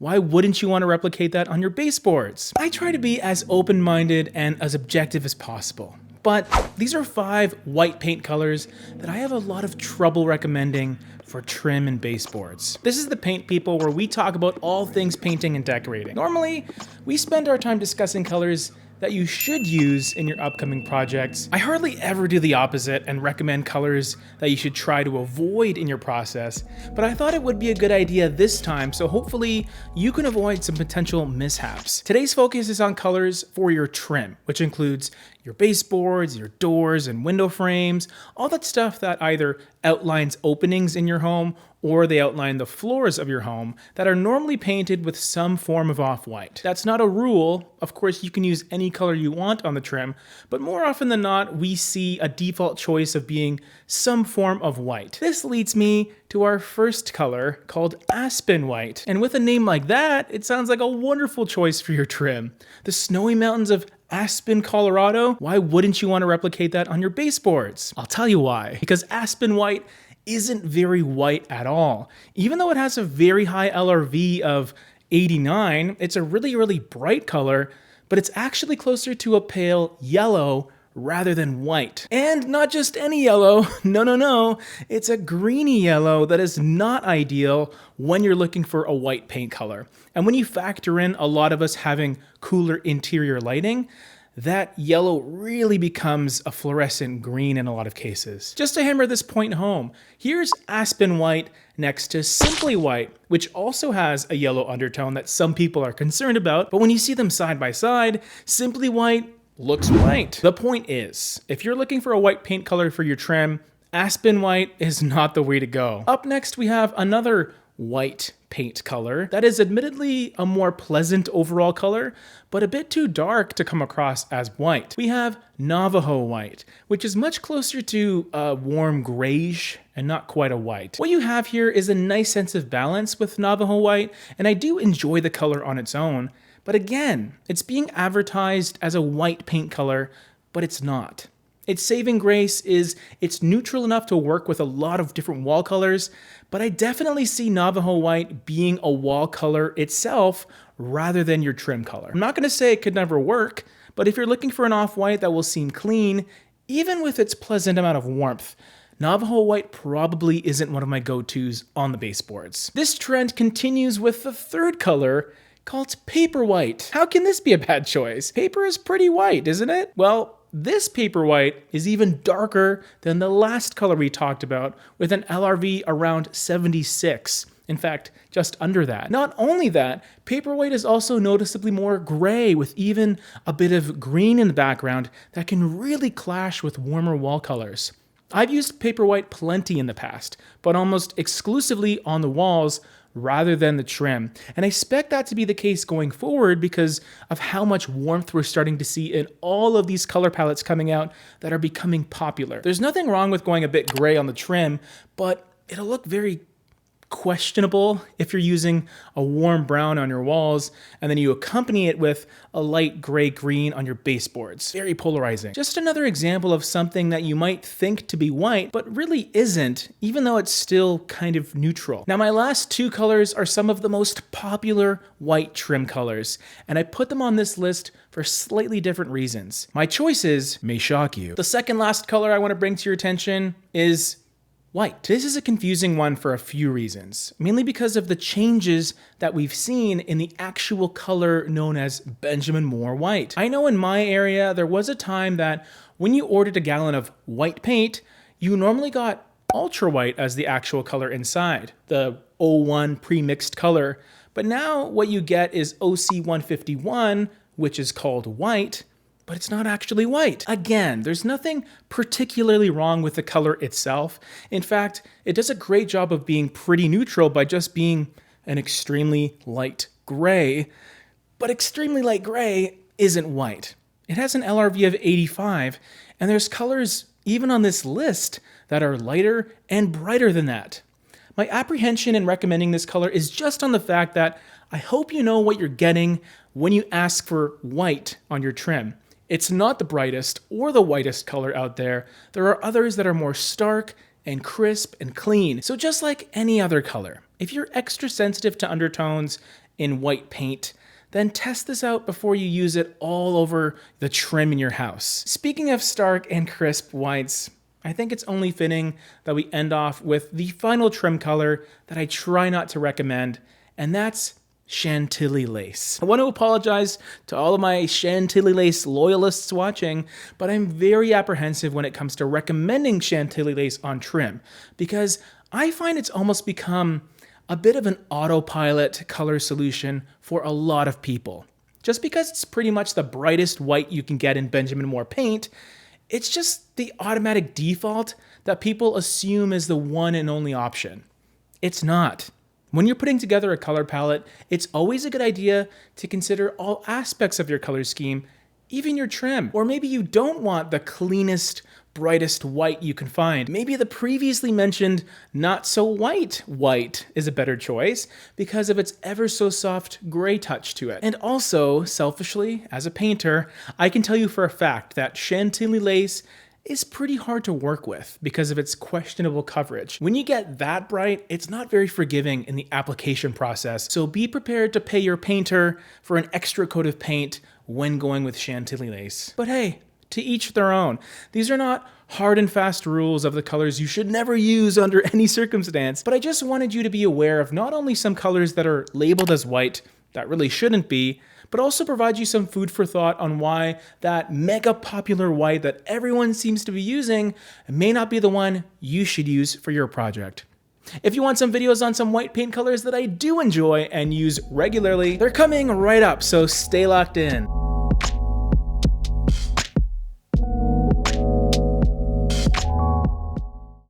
Why wouldn't you want to replicate that on your baseboards? I try to be as open-minded and as objective as possible. But these are 5 white paint colors that I have a lot of trouble recommending for trim and baseboards. This is the Paint People, where we talk about all things painting and decorating. Normally, we spend our time discussing colors that you should use in your upcoming projects. I hardly ever do the opposite and recommend colors that you should try to avoid in your process, but I thought it would be a good idea this time, so hopefully you can avoid some potential mishaps. Today's focus is on colors for your trim, which includes your baseboards, your doors and window frames, all that stuff that either outlines openings in your home or they outline the floors of your home that are normally painted with some form of off-white. That's not a rule. Of course, you can use any color you want on the trim, but more often than not, we see a default choice of being some form of white. This leads me to our first color, called Aspen White. And with a name like that, it sounds like a wonderful choice for your trim. The snowy mountains of Aspen, Colorado? Why wouldn't you want to replicate that on your baseboards? I'll tell you why. Because Aspen White isn't very white at all. Even though it has a very high LRV of 89, it's a really bright color, but it's actually closer to a pale yellow rather than white. And not just any yellow, no, it's a greeny yellow that is not ideal when you're looking for a white paint color. And when you factor in a lot of us having cooler interior lighting, that yellow really becomes a fluorescent green in a lot of cases. Just to hammer this point home, here's Aspen White next to Simply White, which also has a yellow undertone that some people are concerned about, but when you see them side by side, Simply White looks white. The point is, if you're looking for a white paint color for your trim, Aspen White is not the way to go. Up next, we have another white paint color that is admittedly a more pleasant overall color, but a bit too dark to come across as white. We have Navajo White, which is much closer to a warm grayish and not quite a white. What you have here is a nice sense of balance with Navajo White, and I do enjoy the color on its own, but again, it's being advertised as a white paint color, but it's not. Its saving grace is it's neutral enough to work with a lot of different wall colors, but I definitely see Navajo White being a wall color itself rather than your trim color. I'm not going to say it could never work, but if you're looking for an off-white that will seem clean, even with its pleasant amount of warmth, Navajo White probably isn't one of my go-tos on the baseboards. This trend continues with the third color, called Paper White. How can this be a bad choice? Paper is pretty white, isn't it? Well, this Paper White is even darker than the last color we talked about, with an LRV around 76. In fact, just under that. Not only that, Paper White is also noticeably more gray, with even a bit of green in the background that can really clash with warmer wall colors. I've used Paper White plenty in the past, but almost exclusively on the walls rather than the trim. And I expect that to be the case going forward because of how much warmth we're starting to see in all of these color palettes coming out that are becoming popular. There's nothing wrong with going a bit gray on the trim, but it'll look very questionable if you're using a warm brown on your walls and then you accompany it with a light gray-green on your baseboards. Very polarizing. Just another example of something that you might think to be white, but really isn't, even though it's still kind of neutral. Now, my last 2 colors are some of the most popular white trim colors, and I put them on this list for slightly different reasons. My choices may shock you. The second last color I want to bring to your attention is white. This is a confusing one for a few reasons, mainly because of the changes that we've seen in the actual color known as Benjamin Moore white. I know in my area, there was a time that when you ordered a gallon of white paint, you normally got ultra white as the actual color inside, the 01 pre-mixed color. But now what you get is OC 151, which is called white, but it's not actually white. Again, there's nothing particularly wrong with the color itself. In fact, it does a great job of being pretty neutral by just being an extremely light gray, but extremely light gray isn't white. It has an LRV of 85, and there's colors even on this list that are lighter and brighter than that. My apprehension in recommending this color is just on the fact that I hope you know what you're getting when you ask for white on your trim. It's not the brightest or the whitest color out there. There are others that are more stark and crisp and clean. So just like any other color, if you're extra sensitive to undertones in white paint, then test this out before you use it all over the trim in your house. Speaking of stark and crisp whites, I think it's only fitting that we end off with the final trim color that I try not to recommend, and that's Chantilly Lace. I want to apologize to all of my Chantilly Lace loyalists watching, but I'm very apprehensive when it comes to recommending Chantilly Lace on trim, because I find it's almost become a bit of an autopilot color solution for a lot of people. Just because it's pretty much the brightest white you can get in Benjamin Moore paint, it's just the automatic default that people assume is the one and only option. It's not. When you're putting together a color palette, it's always a good idea to consider all aspects of your color scheme, even your trim. Or maybe you don't want the cleanest, brightest white you can find. Maybe the previously mentioned not so white white is a better choice because of its ever so soft gray touch to it. And also, selfishly, as a painter, I can tell you for a fact that Chantilly Lace is pretty hard to work with because of its questionable coverage. When you get that bright, it's not very forgiving in the application process, so be prepared to pay your painter for an extra coat of paint when going with Chantilly Lace. But hey, to each their own. These are not hard and fast rules of the colors you should never use under any circumstance, but I just wanted you to be aware of not only some colors that are labeled as white that really shouldn't be, but also provide you some food for thought on why that mega popular white that everyone seems to be using may not be the one you should use for your project. If you want some videos on some white paint colors that I do enjoy and use regularly, they're coming right up, so stay locked in.